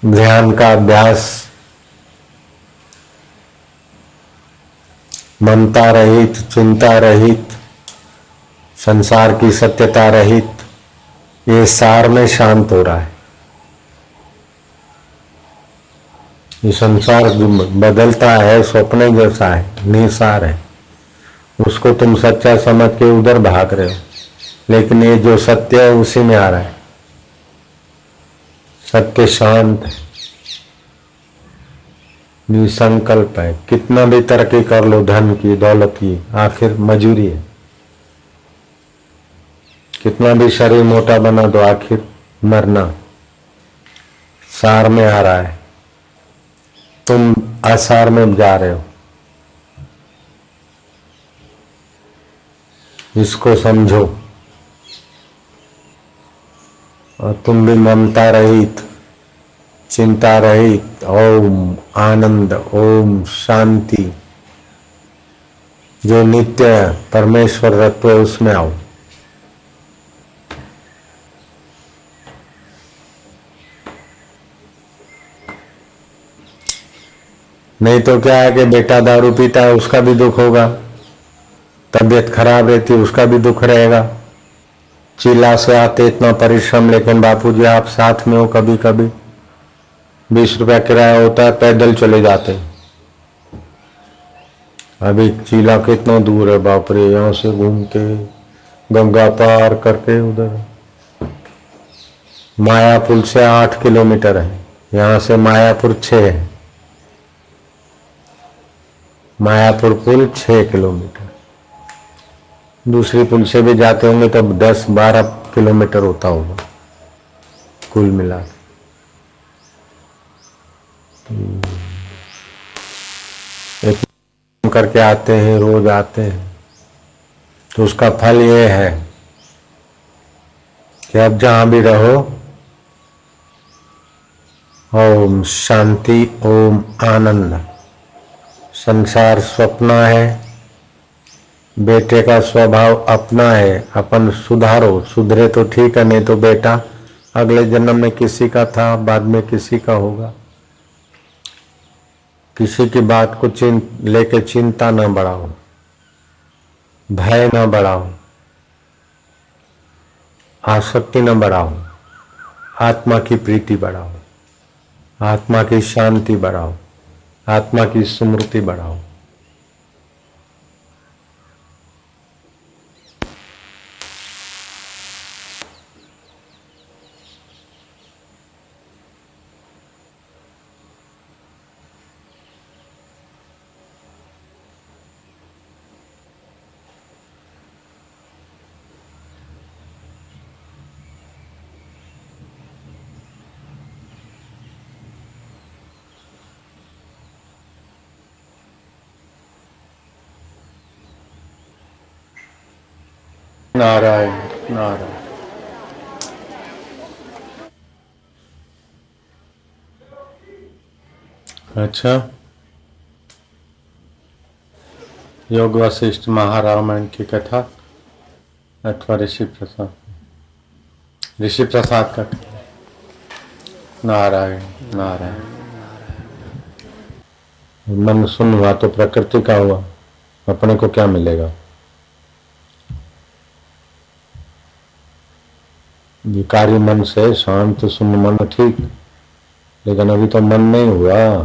ध्यान का अभ्यास ममता रहित, चिंता रहित, संसार की सत्यता रहित, ये सार में शांत हो रहा है। ये संसार जो बदलता है स्वप्न जैसा है, निसार है, उसको तुम सच्चा समझ के उधर भाग रहे हो, लेकिन ये जो सत्य है उसी में आ रहा है। सत्य शांत है, निसंकल्प है। कितना भी तरक्की कर लो, धन की दौलत की, आखिर मजूरी है। कितना भी शरीर मोटा बना दो, आखिर मरना। सार में आ रहा है, तुम असार में जा रहे हो। इसको समझो और तुम भी ममता रहित, चिंता रहित, ओम आनंद, ओम शांति, जो नित्य परमेश्वर तत्व है उसमें आओ। नहीं तो क्या है कि बेटा दारू पीता है, उसका भी दुख होगा, तबीयत खराब रहती है, उसका भी दुख रहेगा। चिल्ला से आते इतना परिश्रम, लेकिन बापूजी आप साथ में हो, कभी कभी 20 रुपया किराया होता है, पैदल चले जाते। अभी चीला कितना दूर है, बाप रे, यहाँ से घूम के गंगा पार करके उधर मायापुर से 8 किलोमीटर है, यहाँ से मायापुर 6 है। मायापुर पुल 6 किलोमीटर, दूसरी पुल से भी जाते होंगे तब 10-12 किलोमीटर होता होगा कुल मिला। एक करके आते हैं, रोज आते हैं, तो उसका फल ये है कि अब जहां भी रहो, ओम शांति, ओम आनंद। संसार स्वप्न है, बेटे का स्वभाव अपना है, अपन सुधारो। सुधरे तो ठीक है, नहीं तो बेटा अगले जन्म में किसी का था, बाद में किसी का होगा। किसी की बात को लेके चिंता न बढ़ाओ, भय न बढ़ाओ, आसक्ति न बढ़ाओ, आत्मा की प्रीति बढ़ाओ, आत्मा की शांति बढ़ाओ, आत्मा की स्मृति बढ़ाओ। नारायण नारायण। अच्छा, योग वशिष्ठ महारामायण की कथा अथवा ऋषि प्रसाद का। नारायण नारायण। मन सुन हुआ तो प्रकृति का हुआ, अपने को क्या मिलेगा? विकारी मन से शांत सुन मन ठीक, लेकिन अभी तो मन नहीं हुआ।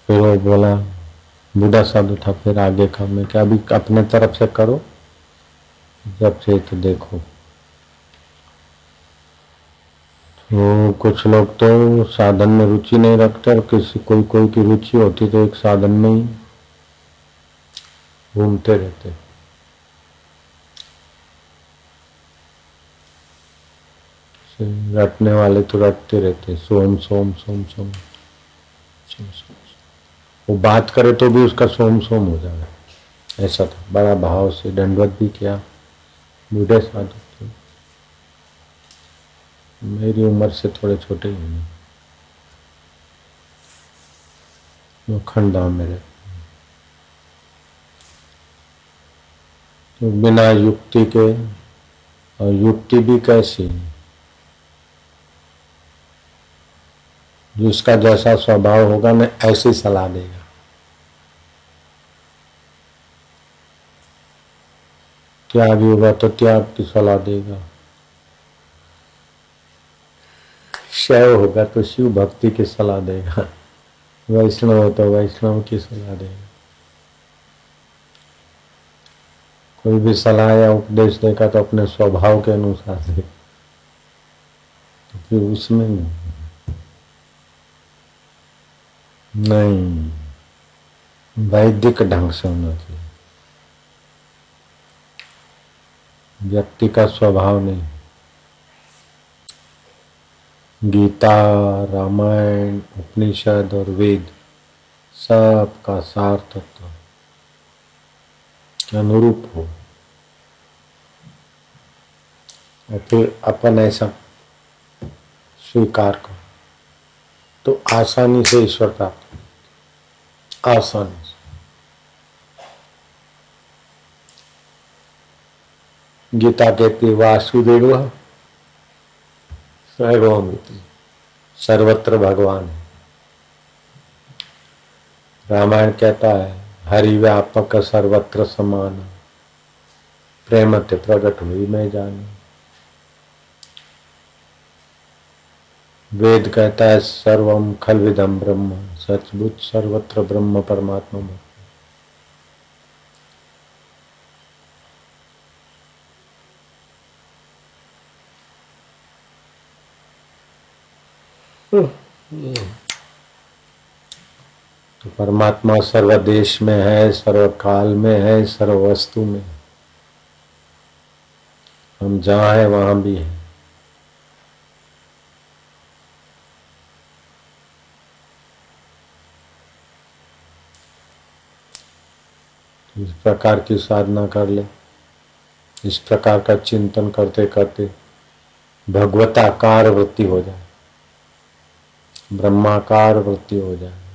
फिर वो बोला, बूढ़ा साधु था, फिर आगे का मैं क्या, अभी अपने तरफ से करो, जब से तो देखो। तो कुछ लोग तो साधन में रुचि नहीं रखते, और किसी कोई कोई की रुचि होती तो एक साधन में ही घूमते रहते। रटने वाले तो रटते रहते, सोम सोम सोम सोम सोम सोम। वो बात करे तो भी उसका सोम सोम हो जाए, ऐसा था। बड़ा भाव से दंडवत भी किया। बूढ़े साधु थे, मेरी उम्र से थोड़े छोटे ही हैं, लोखंडा मेरे। तो बिना युक्ति के, और युक्ति भी कैसी, जिसका जैसा स्वभाव होगा ना ऐसी सलाह देगा। त्याग होगा तो त्याग की सलाह देगा, शैव होगा तो शिव भक्ति की सलाह देगा, वैष्णव हो तो वैष्णव की सलाह देगा। कोई भी सलाह या उपदेश देगा तो अपने स्वभाव के अनुसार दे, तो फिर उसमें नहीं, वैदिक ढंग से होना चाहिए, व्यक्ति का स्वभाव नहीं। गीता, रामायण, उपनिषद और वेद सब का सार तत्व के अनुरूप हो, और फिर अपन ऐसा स्वीकार करो तो आसानी से ईश्वर प्राप्त, आसानी से। गीता कहती वासुदेव सर्वमिति, सर्वत्र भगवान है। रामायण कहता है हरि व्यापक सर्वत्र समान, प्रेम ते प्रगट हुई मैं जानी। वेद कहता है सर्वम खलविदम ब्रह्म, सचमुच सर्वत्र ब्रह्म परमात्मा में। तो परमात्मा सर्वदेश में है, सर्वकाल में है, सर्व वस्तु में। हम जहाँ हैं वहाँ भी है। इस प्रकार की साधना कर ले, इस प्रकार का चिंतन करते करते भगवताकार वृत्ति हो जाए, ब्रह्माकार वृत्ति हो जाए।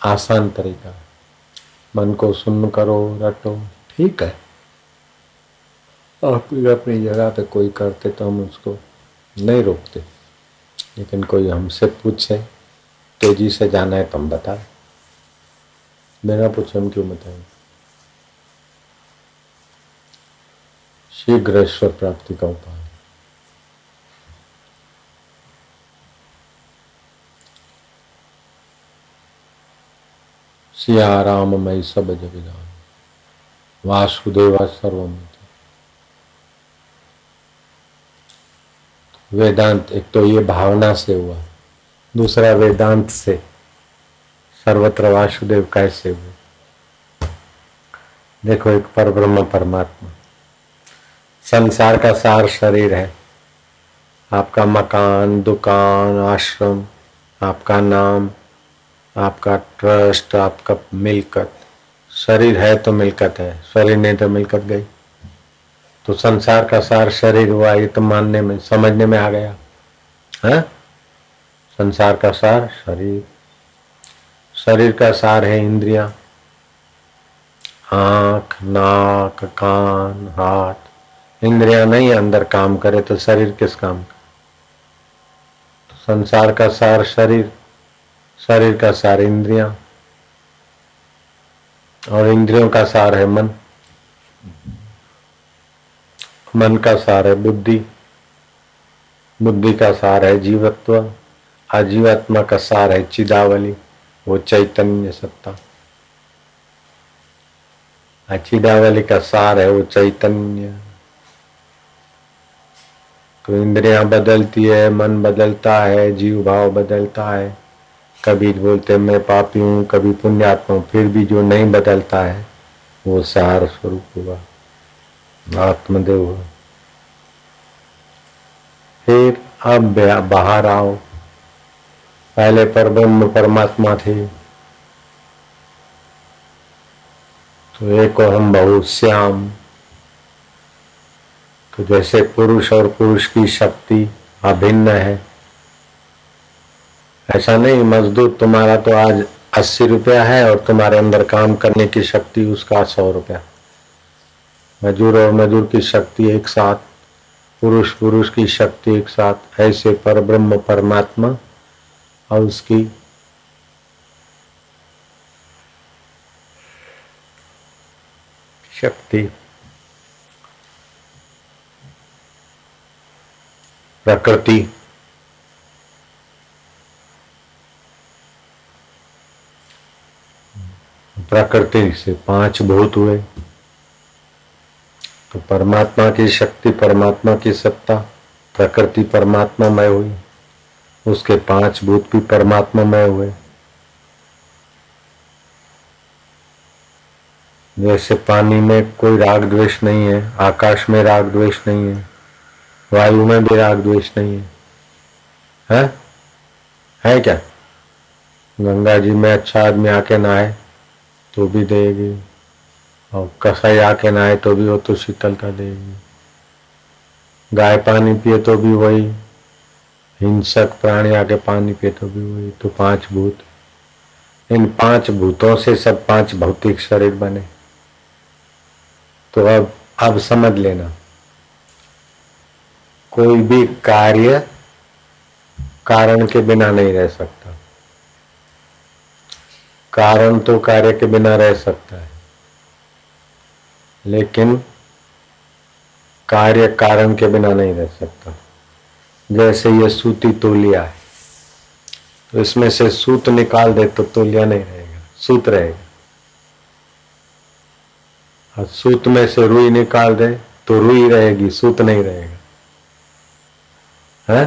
आसान तरीका, मन को सुन्न करो, रटो, ठीक है। आप अपनी जगह पे कोई करते तो हम उसको नहीं रोकते, लेकिन कोई हमसे पूछे तेजी से जाना है तो हम बताए, बिना पूछे हम क्यों बताएं। शीघ्र ईश्वर प्राप्ति का उपाय। सिया राम मई सब जग जान, वासुदेवा सर्वमिति। वेदांत एक तो ये भावना से हुआ, दूसरा वेदांत से सर्वत्र वासुदेव कैसे हुए। देखो एक परब्रह्म परमात्मा, संसार का सार शरीर है, आपका मकान, दुकान, आश्रम, आपका नाम, आपका ट्रस्ट, आपका मिल्कत। शरीर है तो मिल्कत है, शरीर नहीं तो मिल्कत गई। तो संसार का सार शरीर हुआ, ये तो मानने में समझने में आ गया है। संसार का सार शरीर, शरीर का सार है इंद्रियां, आंख, नाक, कान, हाथ। इंद्रियां नहीं अंदर काम करे तो शरीर किस काम का। तो संसार का सार शरीर, शरीर का सार इंद्रियां, और इंद्रियों का सार है मन, मन का सार है बुद्धि, बुद्धि का सार है जीवत्व, आजीवात्मा का सार है चिदावली, वो चैतन्य सत्ता। चिदावली का सार है वो चैतन्य। तो इंद्रियां बदलती है, मन बदलता है, जीव भाव बदलता है। कभी बोलते मैं पापी हूँ, कभी पुण्यात्मा हूँ, फिर भी जो नहीं बदलता है वो सार स्वरूप हुआ, आत्मदेव हुआ। फिर अब बाहर आओ, पहले परब्रह्म परमात्मा थे, तो एक हम बहुत श्याम। तो जैसे पुरुष और पुरुष की शक्ति अभिन्न है, ऐसा नहीं मजदूर तुम्हारा तो आज 80 रुपया है और तुम्हारे अंदर काम करने की शक्ति उसका 100 रुपया। मजदूर और मजदूर की शक्ति एक साथ, पुरुष पुरुष की शक्ति एक साथ, ऐसे पर ब्रह्म परमात्मा और उसकी शक्ति प्रकृति, प्रकृति से 5 भूत हुए, तो परमात्मा की शक्ति, परमात्मा की सत्ता, प्रकृति परमात्मामय हुई, उसके 5 भूत भी परमात्मामय हुए। जैसे पानी में कोई राग द्वेष नहीं है, आकाश में राग द्वेष नहीं है, वायु में भी राग द्वेष नहीं है, है क्या? गंगा जी में अच्छा आदमी आके नहाए तो भी देगी, और कसाई आके नहाए तो भी वो तो शीतलता देगी, गाय पानी पिए तो भी वही, हिंसक प्राणी आके पानी पिए तो भी वही। तो 5 भूत, इन 5 भूतों से सब 5 भौतिक शरीर बने। तो अब समझ लेना, कोई भी कार्य कारण के बिना नहीं रह सकता, कारण तो कार्य के बिना रह सकता है, लेकिन कार्य कारण के बिना नहीं रह सकता। जैसे ये सूती तौलिया है, तो इसमें से सूत निकाल दे तो तौलिया नहीं रहेगा, सूत रहेगा। और सूत में से रुई निकाल दे तो रुई रहेगी, सूत नहीं रहेगा, है?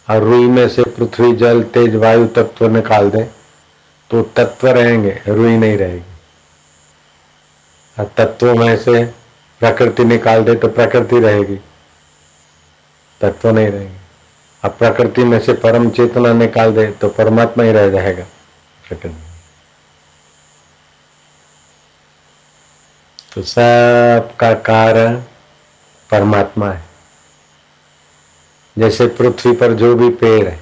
और रुई में से पृथ्वी जल तेज वायु तत्व निकाल दे तो तत्व रहेंगे, रुई नहीं रहेगी। और तत्वों में से प्रकृति निकाल दे तो प्रकृति रहेगी, तत्व नहीं रहेंगे। अब प्रकृति में से परम चेतना निकाल दे तो परमात्मा ही रह जाएगा प्रकृति। तो सबका कारण परमात्मा है। जैसे पृथ्वी पर जो भी पेड़ है,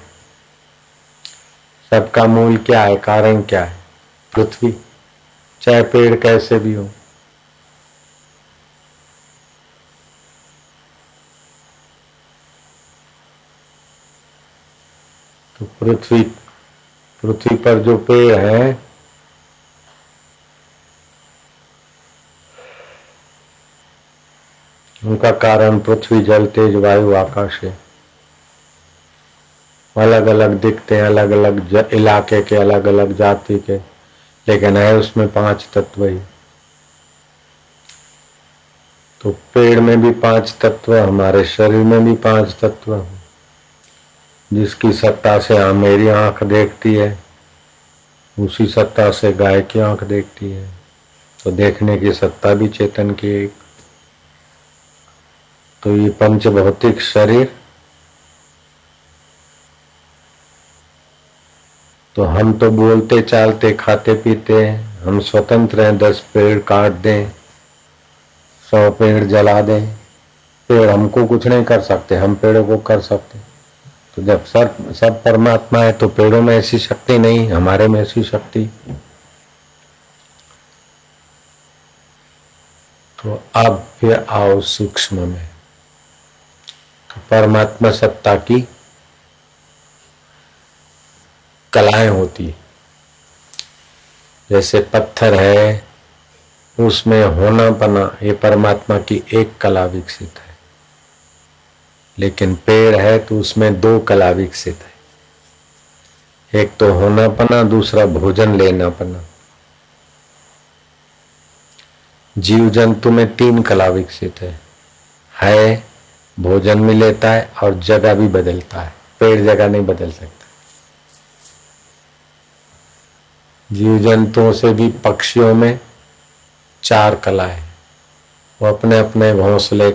सबका मूल क्या है, कारण क्या है? पृथ्वी। चाहे पेड़ कैसे भी हो, तो पृथ्वी पर जो पेड़ है, उनका कारण पृथ्वी जल तेज वायु आकाश है। अलग अलग दिखते हैं, अलग अलग इलाके के, अलग अलग जाति के, लेकिन है उसमें 5 तत्व ही। तो पेड़ में भी 5 तत्व, हमारे शरीर में भी 5 तत्व, जिसकी सत्ता से मेरी आंख देखती है, उसी सत्ता से गाय की आंख देखती है। तो देखने की सत्ता भी चेतन की एक। तो ये पंच भौतिक शरीर, तो हम तो बोलते चालते खाते पीते हैं, हम स्वतंत्र हैं। 10 पेड़ काट दें, 100 पेड़ जला दें, पेड़ हमको कुछ नहीं कर सकते, हम पेड़ों को कर सकते। तो जब सब परमात्मा है तो पेड़ों में ऐसी शक्ति नहीं, हमारे में ऐसी शक्ति। तो अब फिर आओ सूक्ष्म में। तो परमात्मा सत्ता की कलाएं होती, जैसे पत्थर है उसमें होना पना, ये परमात्मा की एक कला विकसित है। लेकिन पेड़ है तो उसमें 2 कला विकसित है, एक तो होना पना, दूसरा भोजन लेना पना। जीव जंतु में 3 कला विकसित है, भोजन भी लेता है और जगह भी बदलता है। पेड़ जगह नहीं बदल सकता। जीव जंतुओं से भी पक्षियों में 4 कला है, वो अपने अपने घोंसले